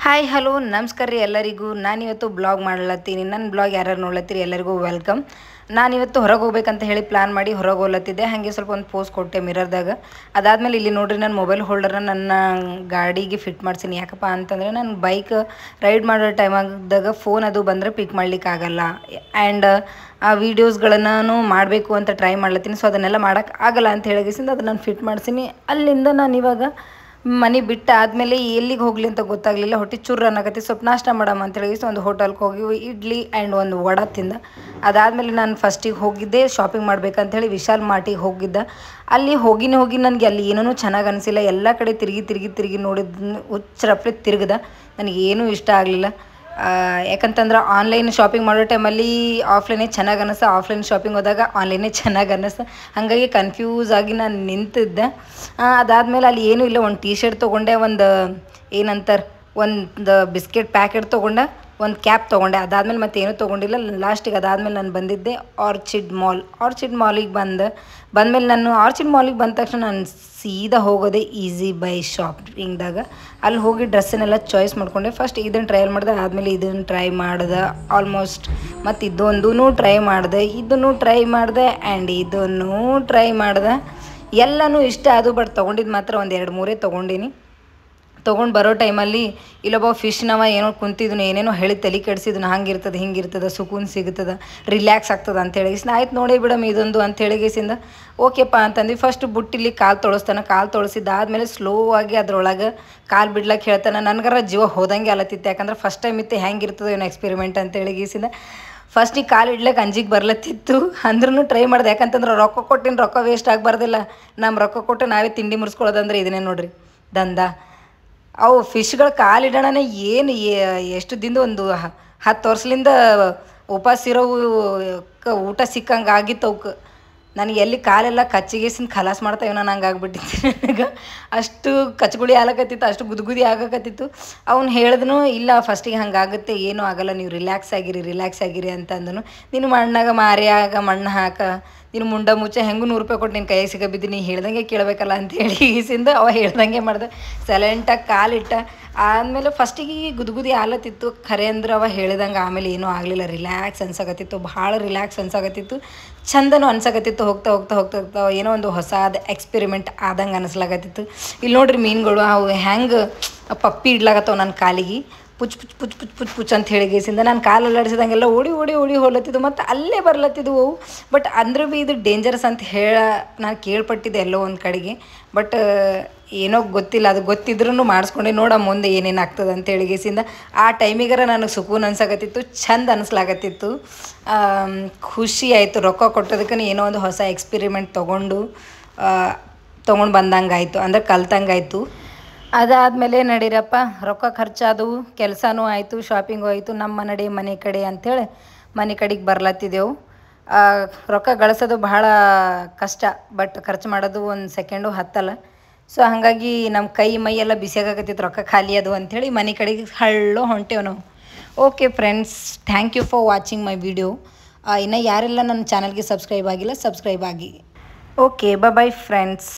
Hi hello ನಮಸ್ಕಾರ ರೀ ಎಲ್ಲರಿಗೂ. ನಾನಿವತ್ತು ಬ್ಲಾಗ್ ಮಾಡ್ಲತ್ತೀನಿ. ನನ್ನ ಬ್ಲಾಗ್ ಯಾರ್ಯಾರು ನೋಡ್ಲತ್ತೀರಿ ಎಲ್ಲರಿಗೂ ವೆಲ್ಕಮ್. ನಾನಿವತ್ತು ಹೊರಗೆ ಹೋಗ್ಬೇಕಂತ ಹೇಳಿ ಪ್ಲ್ಯಾನ್ ಮಾಡಿ ಹೊರಗೆ ಹೋಗ್ಲತ್ತಿದ್ದೆ. ಹಾಗೆ ಸ್ವಲ್ಪ ಒಂದು ಪೋಸ್ ಕೊಟ್ಟೆ ಮಿರರ್ದಾಗ. ಅದಾದಮೇಲೆ ಇಲ್ಲಿ ನೋಡ್ರಿ ನನ್ನ ಮೊಬೈಲ್ ಹೋಲ್ಡರ್ನ ನನ್ನ ಗಾಡಿಗೆ ಫಿಟ್ ಮಾಡ್ಸೀನಿ. ಯಾಕಪ್ಪ ಅಂತಂದರೆ ನಾನು ಬೈಕ್ ರೈಡ್ ಮಾಡೋ ಟೈಮಾದಾಗ ಫೋನ್ ಅದು ಬಂದರೆ ಪಿಕ್ ಮಾಡ್ಲಿಕ್ಕೆ ಆಗಲ್ಲ. ಆ್ಯಂಡ್ ಆ ವೀಡಿಯೋಸ್ಗಳನ್ನು ಮಾಡಬೇಕು ಅಂತ ಟ್ರೈ ಮಾಡ್ಲತ್ತೀನಿ. ಸೊ ಅದನ್ನೆಲ್ಲ ಮಾಡೋಕ್ಕೆ ಆಗಲ್ಲ ಅಂತ ಹೇಳಿಗಿಸಿಂದ ಅದನ್ನು ನಾನು ಫಿಟ್ ಮಾಡ್ಸೀನಿ. ಅಲ್ಲಿಂದ ನಾನು ಇವಾಗ ಮನೆ ಬಿಟ್ಟು ಆದಮೇಲೆ ಎಲ್ಲಿಗೆ ಹೋಗಲಿ ಅಂತ ಗೊತ್ತಾಗಲಿಲ್ಲ. ಹೊಟ್ಟೆ ಚೂರು ಅನ್ನಕತ್ತಿ. ಸ್ವಲ್ಪ ನಾಷ್ಟ ಮಾಡಮ್ಮ ಅಂತ ಹೇಳಿ ಒಂದು ಹೋಟೆಲ್ಗೆ ಹೋಗಿ ಇಡ್ಲಿ ಆ್ಯಂಡ್ ಒಂದು ವಡ ತಿಂದ. ಅದಾದಮೇಲೆ ನಾನು ಫಸ್ಟಿಗೆ ಹೋಗಿದ್ದೆ ಶಾಪಿಂಗ್ ಮಾಡ್ಬೇಕಂತೇಳಿ ವಿಶಾಲ್ ಮಾರ್ಟಿಗೆ ಹೋಗಿದ್ದೆ. ಅಲ್ಲಿ ಹೋಗಿ ನನಗೆ ಅಲ್ಲಿ ಏನೂ ಚೆನ್ನಾಗಿ ಅನಿಸಿಲ್ಲ. ಎಲ್ಲ ಕಡೆ ತಿರುಗಿ ನೋಡಿದ ಹುಚ್ಚರಪ್ಲೆ ತಿರುಗ್ದೆ. ನನಗೇನೂ ಇಷ್ಟ ಆಗಲಿಲ್ಲ. ಯಾಕಂತಂದ್ರೆ ಆನ್ಲೈನ್ ಶಾಪಿಂಗ್ ಮಾಡೋ ಟೈಮಲ್ಲಿ ಆಫ್ಲೈನೇ ಚೆನ್ನಾಗಿ ಅನ್ನಿಸ್ತಾ, ಆಫ್ಲೈನ್ ಶಾಪಿಂಗ್ ಹೋದಾಗ ಆನ್ಲೈನೇ ಚೆನ್ನಾಗಿ ಅನ್ನಿಸ್ತಾ. ಹಾಗಾಗಿ ಕನ್ಫ್ಯೂಸ್ ಆಗಿ ನಾನು ನಿಂತಿದ್ದೆ. ಅದಾದಮೇಲೆ ಅಲ್ಲಿ ಏನೂ ಇಲ್ಲ. ಒಂದು ಟೀ ಶರ್ಟ್ ತೊಗೊಂಡೆ, ಒಂದು ಏನಂತಾರೆ ಒಂದು ಬಿಸ್ಕೆಟ್ ಪ್ಯಾಕೆಟ್ ತೊಗೊಂಡೆ, ಒಂದು ಕ್ಯಾಪ್ ತೊಗೊಂಡೆ. ಅದಾದಮೇಲೆ ಮತ್ತೇನೂ ತೊಗೊಂಡಿಲ್ಲ. ಲಾಸ್ಟಿಗೆ ಅದಾದಮೇಲೆ ನಾನು ಬಂದಿದ್ದೆ ಆರ್ಚಿಡ್ ಮಾಲಿಗೆ ಬಂದಮೇಲೆ ನಾನು ಆರ್ಚಿಡ್ ಮಾಲಿಗೆ ಬಂದ ತಕ್ಷಣ ನಾನು ಸೀದಾ ಹೋಗೋದೆ ಈಸಿ ಬೈ ಶಾಪಿಂಗ್ದಾಗ. ಅಲ್ಲಿ ಹೋಗಿ ಡ್ರೆಸ್ಸನ್ನೆಲ್ಲ ಚಾಯ್ಸ್ ಮಾಡ್ಕೊಂಡೆ. ಫಸ್ಟ್ ಇದನ್ನು ಟ್ರಯಲ್ ಮಾಡಿದೆ, ಆದಮೇಲೆ ಇದನ್ನು ಟ್ರೈ ಮಾಡಿದೆ ಆಲ್ಮೋಸ್ಟ್. ಮತ್ತು ಇದೊಂದೂ ಟ್ರೈ ಮಾಡಿದೆ, ಇದನ್ನು ಟ್ರೈ ಮಾಡಿದೆ ಆ್ಯಂಡ್ ಇದನ್ನು ಟ್ರೈ ಮಾಡಿದೆ. ಎಲ್ಲನೂ ಇಷ್ಟ ಅದು. ಬಟ್ ತೊಗೊಂಡಿದ್ದು ಮಾತ್ರ ಒಂದು 2-3 ತೊಗೊಂಡಿನಿ. ತೊಗೊಂಡು ಬರೋ ಟೈಮಲ್ಲಿ ಇಲ್ಲೊಬ್ಬ ಫಿಶ್ನವ ಏನೋ ಕುಂತಿದ್ನು, ಏನೇನೋ ಹೇಳಿ ತಲೆ ಕೆಡಿಸಿದ್ನು. ಹಂಗಿರ್ತದೆ ಹಿಂಗಿರ್ತದೆ, ಸುಕೂನ್ ಸಿಗ್ತದೆ, ರಿಲ್ಯಾಕ್ಸ್ ಆಗ್ತದೆ ಅಂತ ಹೇಳಿಗಿಸಿನ ಆಯ್ತು ನೋಡಿ ಬಿಡಮ್ ಇದೊಂದು ಅಂತ ಹೇಳಿಗಿಸಿಂದ ಓಕೆಪ್ಪ ಅಂತಂದು ಫಸ್ಟ್ ಬುಟ್ಟಿಲಿ ಕಾಲು ತೊಳಸ್ತಾನೆ. ಕಾಲು ತೊಳಸಿದ್ದಾದ್ಮೇಲೆ ಸ್ಲೋ ಆಗಿ ಅದ್ರೊಳಗೆ ಕಾಲು ಬಿಡ್ಲಕ್ಕೆ ಹೇಳ್ತಾನೆ. ನನಗರ ಜೀವ ಹೋದಂಗೆ ಅಲತ್ತಿತ್ತು. ಯಾಕಂದ್ರೆ ಫಸ್ಟ್ ಟೈಮ್ ಇತ್ತು, ಹೆಂಗಿರ್ತದೆ ಏನೋ ಎಕ್ಸ್ಪೆರಿಮೆಂಟ್ ಅಂತ ಹೇಳಿಗಿಸಿಂದ ಫಸ್ಟಿಗೆ ಕಾಲು ಇಡ್ಲಿಕ್ಕೆ ಅಂಜಿಗೆ ಬರ್ಲತ್ತಿತ್ತು. ಅಂದ್ರೂ ಟ್ರೈ ಮಾಡಿದೆ. ಯಾಕಂತಂದ್ರೆ ರೊಕ್ಕ ಕೊಟ್ಟಿನ ರೊಕ್ಕ ವೇಸ್ಟ್ ಆಗಬಾರ್ದಿಲ್ಲ. ನಮ್ಮ ರೊಕ್ಕ ಕೊಟ್ಟು ನಾವೇ ತಿಂಡಿ ಮುರಿಸ್ಕೊಳ್ಳೋದಂದ್ರೆ ಇದನ್ನೇ ನೋಡ್ರಿ ದಂಧ. ಅವು ಫಿಶ್ಗಳು ಕಾಲಿಡೋಣ ಏನು ಎಷ್ಟು ದಿನದ ಒಂದು 10 ವರ್ಷದಿಂದ ಉಪವಾಸ ಇರೋವು ಊಟ ಸಿಕ್ಕಂಗೆ ಆಗಿತ್ತು ಅವಕ್ಕೆ. ನನಗೆ ಎಲ್ಲಿ ಕಾಲೆಲ್ಲ ಕಚ್ಚಿಗೇಸಿನ ಖಲಾಸ್ ಮಾಡ್ತಾವೆ ನಾನು ಹಂಗೆ ಆಗ್ಬಿಟ್ಟಿತ್ತು. ನನಗೆ ಅಷ್ಟು ಕಚ್ಗುಳಿ ಆಗಕತ್ತಿತ್ತು, ಅಷ್ಟು ಗುದ್ಗುದಿ ಆಗಕತ್ತಿತ್ತು. ಅವ್ನು ಹೇಳಿದ್ನು ಇಲ್ಲ ಫಸ್ಟಿಗೆ ಹಂಗಾಗುತ್ತೆ, ಏನೂ ಆಗಲ್ಲ, ನೀವು ರಿಲ್ಯಾಕ್ಸ್ ಆಗಿರಿ ಅಂತಂದನು. ನೀನು ಮಣ್ಣಾಗ ಮಾರಿಯಾಗ ಮಣ್ಣು ಹಾಕ, ನೀನು ಮುಂಡ ಮುಚ್ಚ ಹೆಂಗೂ ₹100 ಕೊಟ್ಟು ನಿನ್ನ ಕೈಯಾಗ ಸಿಗಬಿದ್ದು, ನೀ ಹೇಳ್ದಂಗೆ ಕೇಳಬೇಕಲ್ಲ ಅಂತೇಳಿ ಈಸಿಂದ ಅವ ಹೇಳ್ದಂಗೆ ಮಾಡ್ದೆ. ಸೈಲೆಂಟಾಗಿ ಕಾಲಿಟ್ಟ. ಆದಮೇಲೆ ಫಸ್ಟಿಗೆ ಗುದ್ಗುದಿ ಆಲತ್ತಿತ್ತು ಖರೆ ಅಂದ್ರೆ ಅವ ಹೇಳಿದಂಗೆ. ಆಮೇಲೆ ಏನೂ ಆಗಲಿಲ್ಲ, ರಿಲ್ಯಾಕ್ಸ್ ಅನ್ಸಕತ್ತಿತ್ತು, ಭಾಳ ರಿಲ್ಯಾಕ್ಸ್ ಅನ್ಸಕತ್ತಿತ್ತು, ಚಂದನೂ ಅನ್ಸಕತ್ತಿತ್ತು. ಹೋಗ್ತಾ ಏನೋ ಒಂದು ಹೊಸಾದ ಎಕ್ಸ್ಪೆರಿಮೆಂಟ್ ಆದಂಗೆ ಅನಿಸ್ಲಾಗತ್ತಿತ್ತು. ಇಲ್ಲಿ ನೋಡ್ರಿ ಮೀನುಗಳು ಅವು ಹೆಂಗೆ ಪಪ್ಪಿ ಇಡ್ಲಾಗತ್ತವ ನನ್ನ ಕಾಲಿಗೆ. ಪುಚ್ ಅಂತ ಹೇಳಿಗೇಸಿಂದ ನಾನು ಕಾಲು ಅಲ್ಲಾಡಿಸಿದಂಗೆಲ್ಲ ಓಡಿ ಹೋಲತ್ತಿದ್ದು. ಮತ್ತು ಅಲ್ಲೇ ಬರ್ಲತ್ತಿದ್ವು ಅವು. ಬಟ್ ಅಂದ್ರೂ ಭೀ ಇದು ಡೇಂಜರಸ್ ಅಂತ ನಾನು ಕೇಳ್ಪಟ್ಟಿದ್ದೆ ಎಲ್ಲೋ ಒಂದು ಕಡೆಗೆ. ಬಟ್ ಏನೋ ಗೊತ್ತಿಲ್ಲ, ಅದು ಗೊತ್ತಿದ್ರೂ ಮಾಡಿಸ್ಕೊಂಡೆ ನೋಡ ಮುಂದೆ ಏನೇನು ಆಗ್ತದೆ ಅಂತ ಹೇಳಿಗೇಸಿಂದ ಆ ಟೈಮಿಗಾರ ನನಗೆ ಸುಕೂನ್ ಅನ್ಸಕತ್ತಿತ್ತು, ಚಂದ ಅನಿಸ್ಲಾಗತ್ತಿತ್ತು, ಖುಷಿ ಆಯಿತು. ರೊಕ್ಕ ಕೊಟ್ಟೋದಕ್ಕೆ ಏನೋ ಒಂದು ಹೊಸ ಎಕ್ಸ್ಪೆರಿಮೆಂಟ್ ತೊಗೊಂಡು ಬಂದಂಗೆ ಆಯಿತು, ಅಂದ್ರೆ ಕಲ್ತಂಗಾಯಿತು. ಅದಾದಮೇಲೆ ನಡೀರಪ್ಪ, ರೊಕ್ಕ ಖರ್ಚಾದವು, ಕೆಲಸನೂ ಆಯಿತು, ಶಾಪಿಂಗು ಆಯಿತು, ನಮ್ಮ ಮನೆ ಕಡೆ ಅಂಥೇಳಿ ಮನೆ ಕಡೆಗೆ ಬರ್ಲತ್ತಿದ್ದೆವು. ರೊಕ್ಕ ಗಳಿಸೋದು ಭಾಳ ಕಷ್ಟ, ಬಟ್ ಖರ್ಚು ಮಾಡೋದು ಒಂದು ಸೆಕೆಂಡು ಹತ್ತಲ್ಲ. ಸೊ ಹಾಗಾಗಿ ನಮ್ಮ ಕೈ ಮೈ ಎಲ್ಲ ಬಿಸಿಯಾಗತ್ತಿತ್ತು ರೊಕ್ಕ ಖಾಲಿ ಅದು ಅಂಥೇಳಿ ಮನೆ ಕಡೆಗೆ ಹೊಂಟೇವು ನಾವು. Okay friends, thank you for watching my video. ಇನ್ನು ಯಾರೆಲ್ಲ ನನ್ನ ಚಾನಲ್ಗೆ ಸಬ್ಸ್ಕ್ರೈಬ್ ಆಗಿಲ್ಲ ಸಬ್ಸ್ಕ್ರೈಬ್ ಆಗಿ. Okay bye friends.